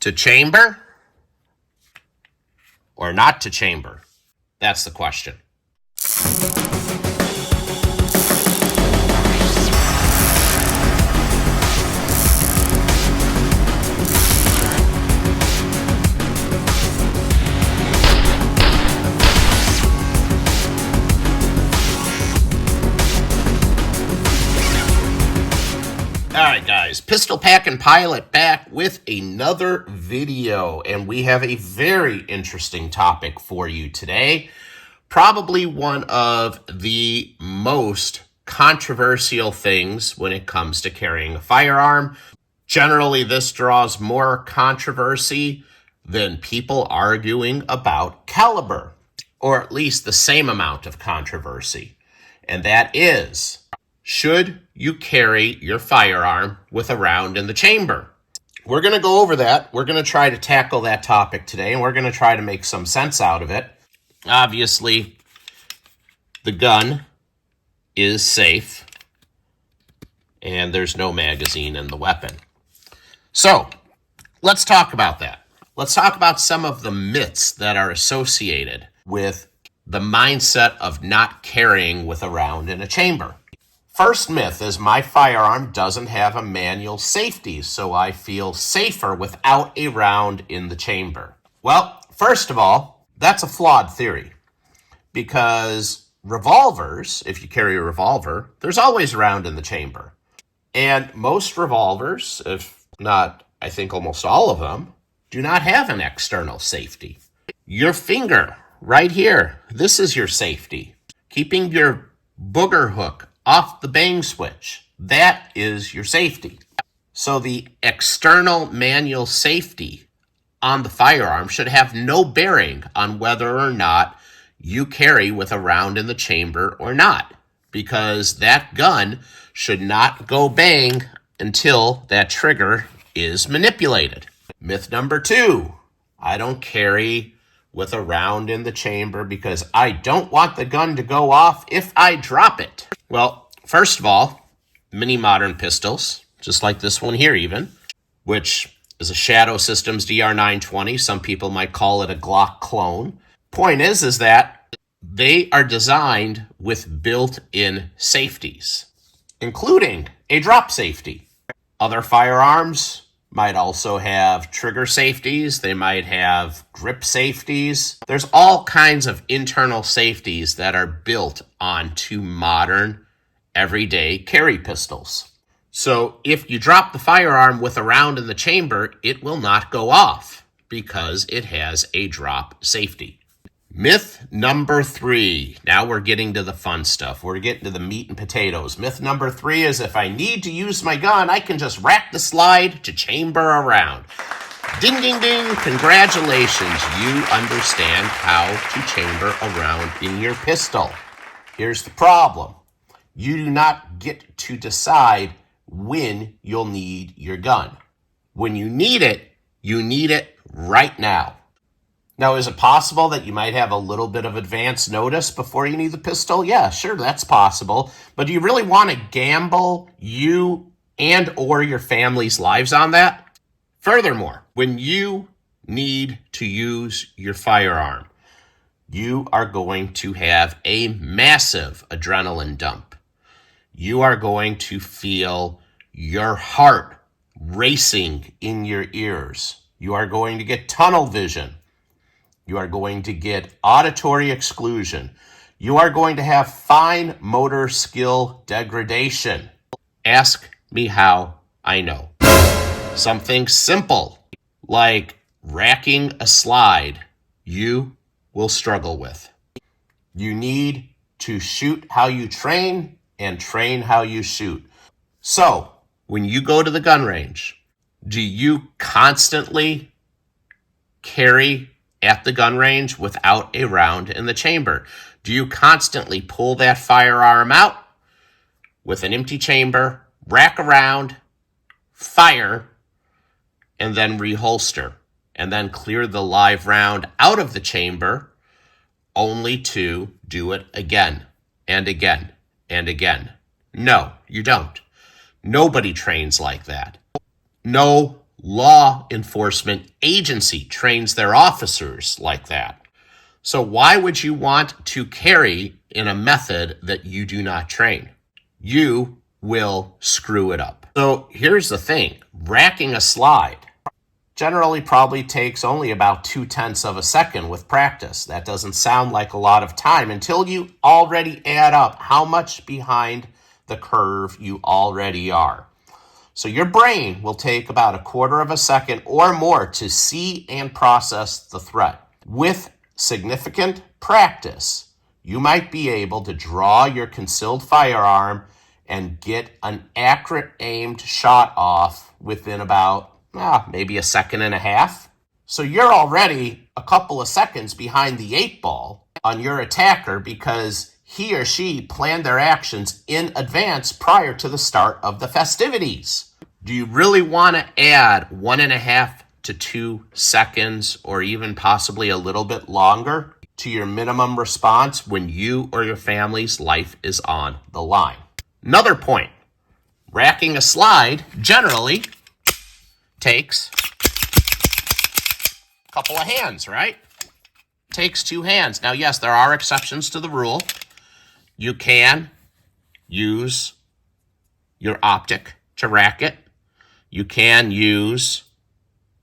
To chamber or not to chamber? That's the question. Alright guys, Pistol Packin' Pilot back with another video, and we have a very interesting topic for you today. Probably one of the most controversial things when it comes to carrying a firearm. Generally, this draws more controversy than people arguing about caliber, or at least the same amount of controversy. And that is, should you carry your firearm with a round in the chamber? We're going to go over that. We're going to try to tackle that topic today, and we're going to try to make some sense out of it. Obviously, the gun is safe, and there's no magazine in the weapon. So, let's talk about that. Let's talk about some of the myths that are associated with the mindset of not carrying with a round in a chamber. First myth is my firearm doesn't have a manual safety, so I feel safer without a round in the chamber. Well, first of all, that's a flawed theory, because revolvers, if you carry a revolver, there's always a round in the chamber. And most revolvers, if not, I think almost all of them, do not have an external safety. Your finger, right here, this is your safety. Keeping your booger hook off the bang switch, that is your safety. So the external manual safety on the firearm should have no bearing on whether or not you carry with a round in the chamber or not, because that gun should not go bang until that trigger is manipulated. Myth number 2, I don't carry with a round in the chamber because I don't want the gun to go off if I drop it. Well, first of all, many modern pistols, just like this one here even, which is a Shadow Systems DR920. Some people might call it a Glock clone. Point is that they are designed with built-in safeties, including a drop safety. Other firearms might also have trigger safeties. They might have grip safeties. There's all kinds of internal safeties that are built onto modern, everyday carry pistols. So if you drop the firearm with a round in the chamber, it will not go off because it has a drop safety. Myth number 3. Now we're getting to the fun stuff. We're getting to the meat and potatoes. Myth number 3 is if I need to use my gun, I can just rack the slide to chamber a round. Ding, ding, ding. Congratulations. You understand how to chamber a round in your pistol. Here's the problem. You do not get to decide when you'll need your gun. When you need it right now. Now, is it possible that you might have a little bit of advance notice before you need the pistol? Yeah, sure, that's possible. But do you really want to gamble you and or your family's lives on that? Furthermore, when you need to use your firearm, you are going to have a massive adrenaline dump. You are going to feel your heart racing in your ears. You are going to get tunnel vision. You are going to get auditory exclusion. You are going to have fine motor skill degradation. Ask me how I know. Something simple like racking a slide, you will struggle with. You need to shoot how you train and train how you shoot. So, when you go to the gun range, do you constantly carry at the gun range without a round in the chamber? Do you constantly pull that firearm out with an empty chamber, rack a round, fire, and then reholster, and then clear the live round out of the chamber, only to do it again and again and again? No, you don't. Nobody trains like that. No law enforcement agency trains their officers like that. So why would you want to carry in a method that you do not train? You will screw it up. So here's the thing. Racking a slide generally probably takes only about 0.2 of a second with practice. That doesn't sound like a lot of time until you already add up how much behind the curve you already are. So your brain will take about 1/4 of a second or more to see and process the threat. With significant practice, you might be able to draw your concealed firearm and get an accurate aimed shot off within about maybe 1.5 seconds. So you're already a couple of seconds behind the 8 ball on your attacker because he or she planned their actions in advance prior to the start of the festivities. Do you really want to add 1.5 to 2 seconds or even possibly a little bit longer to your minimum response when you or your family's life is on the line? Another point, racking a slide generally takes a couple of hands, right? Takes 2 hands. Now, yes, there are exceptions to the rule. You can use your optic to rack it. You can use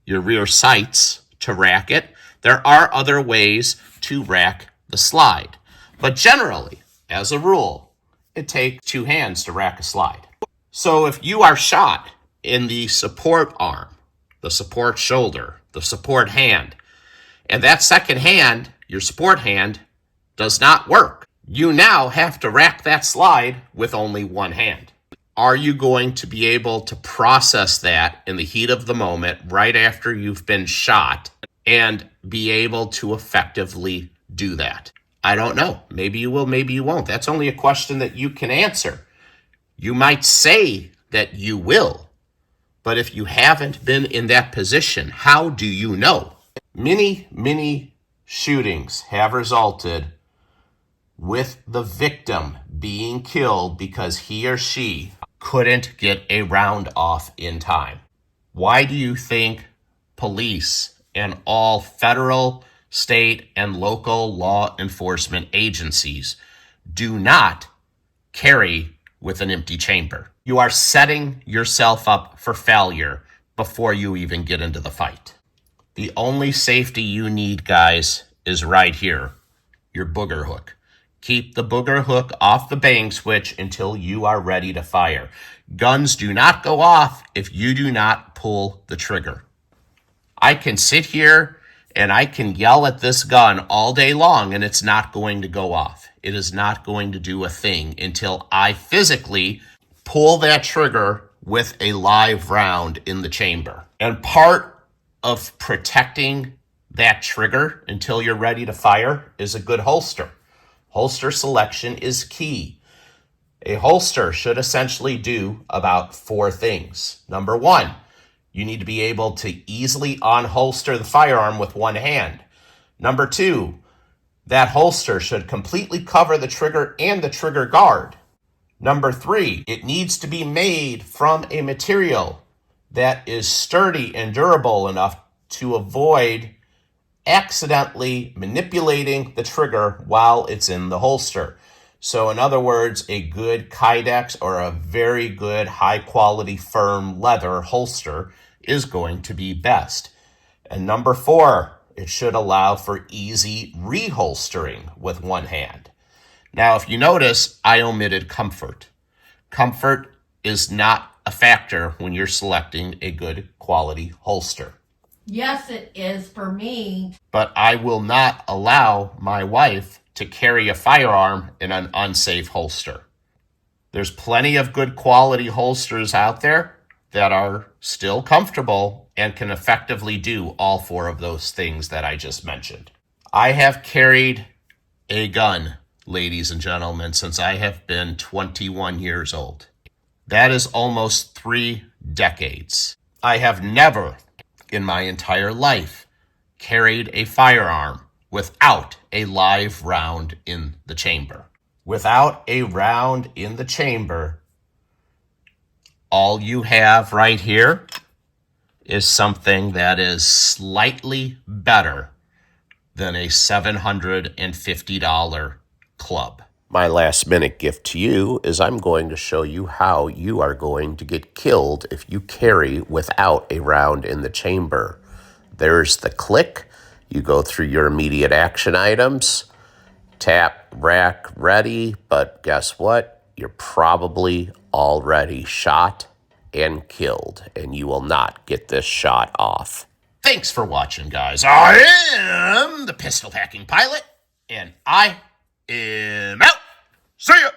your rear sights to rack it. There are other ways to rack the slide. But generally, as a rule, it takes 2 hands to rack a slide. So if you are shot in the support arm, the support shoulder, the support hand, and that second hand, your support hand, does not work, you now have to rack that slide with only 1 hand. Are you going to be able to process that in the heat of the moment right after you've been shot and be able to effectively do that? I don't know. Maybe you will, maybe you won't. That's only a question that you can answer. You might say that you will, but if you haven't been in that position, how do you know? Many shootings have resulted with the victim being killed because he or she couldn't get a round off in time. Why do you think police and all federal, state, and local law enforcement agencies do not carry with an empty chamber? You are setting yourself up for failure before you even get into the fight. The only safety you need, guys, is right here, your booger hook. Keep the booger hook off the bang switch until you are ready to fire. Guns do not go off if you do not pull the trigger. I can sit here and I can yell at this gun all day long and it's not going to go off. It is not going to do a thing until I physically pull that trigger with a live round in the chamber. And part of protecting that trigger until you're ready to fire is a good holster. Holster selection is key. A holster should essentially do about 4 things. Number 1, you need to be able to easily unholster the firearm with 1 hand. Number 2, that holster should completely cover the trigger and the trigger guard. Number 3, it needs to be made from a material that is sturdy and durable enough to avoid accidentally manipulating the trigger while it's in the holster. So in other words, a good Kydex or a very good high quality firm leather holster is going to be best. And number 4, it should allow for easy reholstering with 1 hand. Now, if you notice, I omitted comfort. Comfort is not a factor when you're selecting a good quality holster. Yes, it is for me. But I will not allow my wife to carry a firearm in an unsafe holster. There's plenty of good quality holsters out there that are still comfortable and can effectively do all 4 of those things that I just mentioned. I have carried a gun, ladies and gentlemen, since I have been 21 years old. That is almost 3 decades. I have never in my entire life carried a firearm without a live round in the chamber. Without a round in the chamber, all you have right here is something that is slightly better than a $750 club. My last minute gift to you is I'm going to show you how you are going to get killed if you carry without a round in the chamber. There's the click. You go through your immediate action items, tap, rack, ready, but guess what? You're probably already shot and killed, and you will not get this shot off. Thanks for watching, guys. I am the Pistol Packing Pilot, and I am out. See ya!